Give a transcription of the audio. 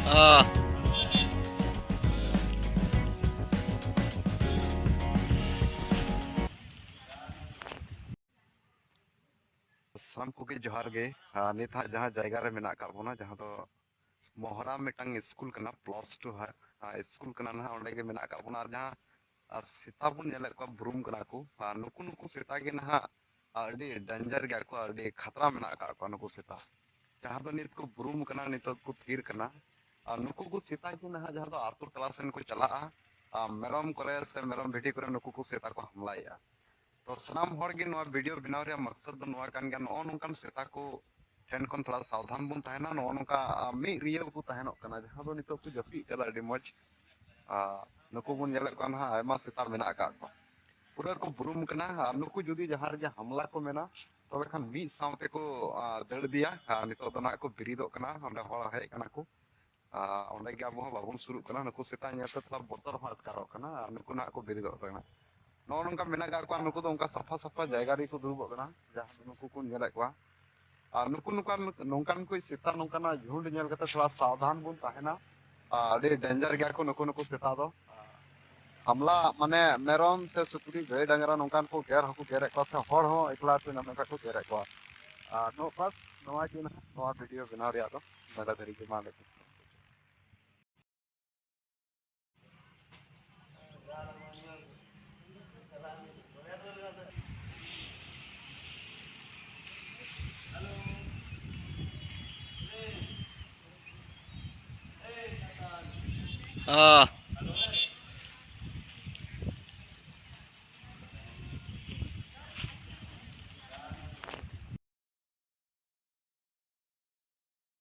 हाँ। साम को जोहार गे नित जहाँ जगह रे मेना बोना जहाँ दो मोहरा मिटंग स्कूल कना प्लस टू स्कूल कना ना ओंडे गे मेना बोना जहाँ सेता बन नेले को ब्रूम कना को नुकु नुकु सेता गे ना अडी डेंजर गया को अडी खतरा मेना को नुकु सेता जहाँ दो नित को ब्रूम कना नित को थीर कना नुकु को सेता गे ना जहाँ दो आतुर क्लास को चला मेरम करे से मेरम भिडी करे नुकु को सेता को हमलाया तो सामान हर गे नवा वीडियो बनाव रे मकसद दो नवा कान गया नो नोंकान सेता को ठेन कोन थोड़ा सावधान बुन तहना नो नोंका मी रियो को तहनोक कना जहां दो नितो को जपी कदा अडी मज नुकु बुन नेले कोन हा आयमा सेता मेना का को पूरा को बुरुम कना नुकु जुदी जहां रे हमला को मेना तबे खान मी सावते को दड़ दिया नितो दो ना को बिरिदो कना हमने हड़ हे कना को ओंडे गे अब बाबुन शुरू कना नुकु सेता नेते थोड़ा बोतर हा अटकारो कना नुकु ना को बिरिदो कना नो नोंका मेना का नुकु दो उनका सफा सफा जगह रे को दुबो कना जहां नुकु को नेले को नुकु नुकान नोंकान को सेता नोंकाना झुंड नेल कते थोड़ा सावधान बुन तहना अडी डेंजर गया को नुकु नुकु सेता दो हमला माने मेरम से सुकरी गाय डांगरा नोंकान को गेर हकु गेर को से हड़ हो एकला पे नोंका को गेर को नो बस नवा जिन नवा वीडियो बना रिया दो मेरा तरीके मा लेके हाँ।